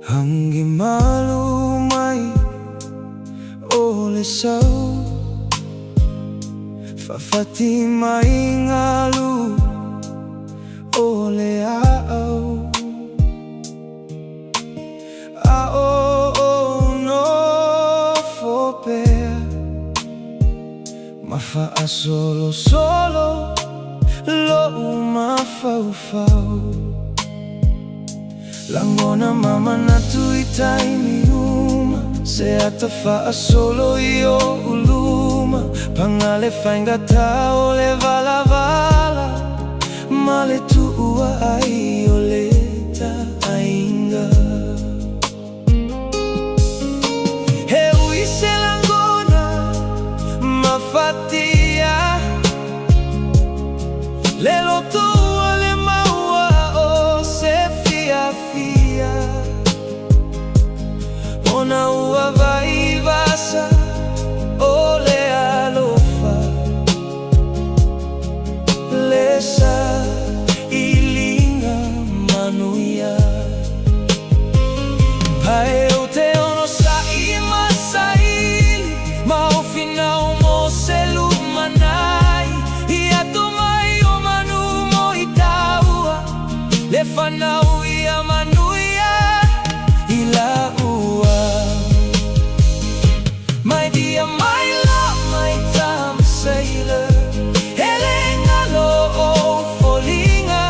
Hanggi malumay ole sau Fafati maingalu ole ao no fopea Mafaa solo lo mafau Langona mama na tuitai miuma Se atafaa solo io uluma Pangale faingata ole vala Male tua ai oleta ainga Heu ise langona mafatia Lelo tua le maua o se fia Ona ua vai vasa ole alofa Lesa ilinga manuia Pae o te ono sa ima saili Mau finau mo se lumanai Ia tomai o manu mo itaua Le fanau ia manuia Ila ua My dear, my love, my Tama sailor Elenga lo o folinga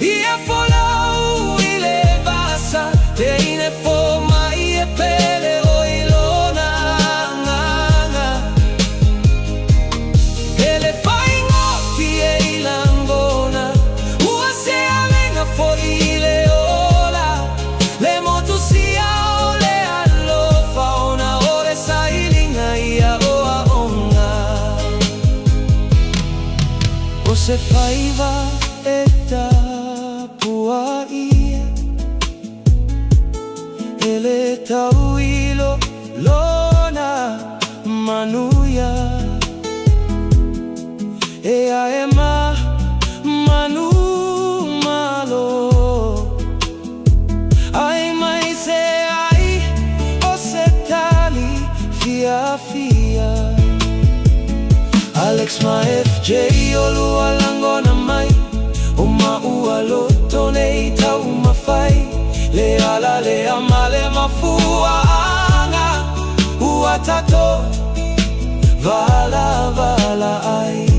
Ia folau ile vasa Te ine foma ie pele o ilona nganga Ele faingo pie ilangona Ua se alenga fo ile ola Le motu sia ole alofa Ona ore sailinga ia oa onga O se faiva e tapua ia Ele tau ilo lona manuia Ea e manu malo Ai mai se ai o se tali fia Alex ma FJ o lua langona mai O maua loto nei tau mawhai Le ala le amale mafua anga Ua tato vala ai